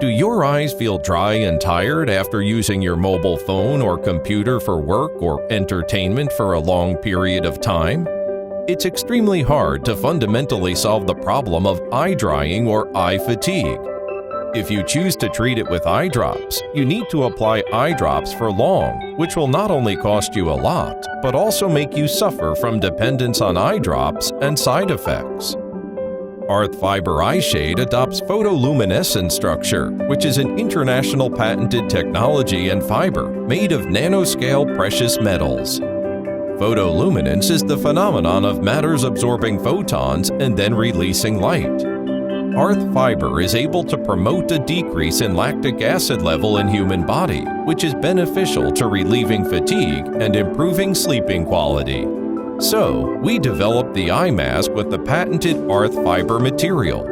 Do your eyes feel dry and tired after using your mobile phone or computer for work or entertainment for a long period of time? It's extremely hard to fundamentally solve the problem of eye drying or eye fatigue. If you choose to treat it with eye drops, you need to apply eye drops for long, which will not only cost you a lot, but also make you suffer from dependence on eye drops and side effects. Arth Fiber Eye Shade adopts photoluminescent structure, which is an international patented technology and fiber made of nanoscale precious metals. Photoluminance is the phenomenon of matters absorbing photons and then releasing light. Arth Fiber is able to promote a decrease in lactic acid level in human body, which is beneficial to relieving fatigue and improving sleeping quality. So, we developed the eye mask with the patented Arth Fiber material.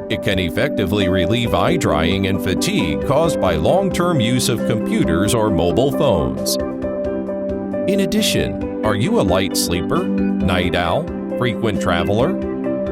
It can effectively relieve eye drying and fatigue caused by long-term use of computers or mobile phones. In addition, are you a light sleeper, night owl, frequent traveler?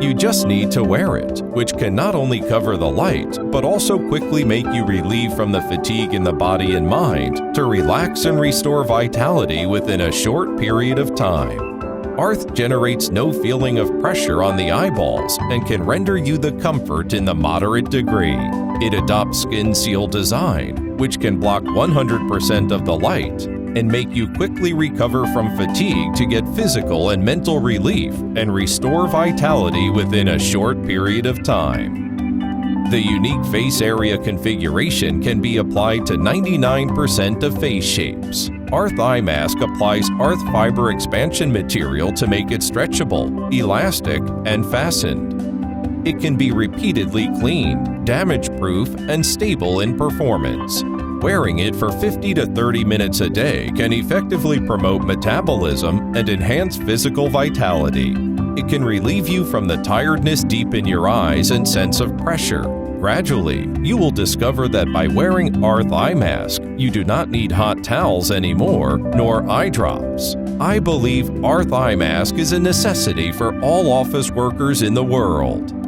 You just need to wear it, which can not only cover the light, but also quickly make you relieve from the fatigue in the body and mind to relax and restore vitality within a short period of time. Arth generates no feeling of pressure on the eyeballs and can render you the comfort in the moderate degree. It adopts skin seal design, which can block 100% of the light and make you quickly recover from fatigue to get physical and mental relief and restore vitality within a short period of time. The unique face area configuration can be applied to 99% of face shapes. Arth Eye Mask applies Arth Fiber expansion material to make it stretchable, elastic, and fastened. It can be repeatedly cleaned, damage-proof, and stable in performance. Wearing it for 50 to 30 minutes a day can effectively promote metabolism and enhance physical vitality. It can relieve you from the tiredness deep in your eyes and sense of pressure. Gradually, you will discover that by wearing Arth Eye Mask, you do not need hot towels anymore, nor eye drops. I believe Arth Eye Mask is a necessity for all office workers in the world.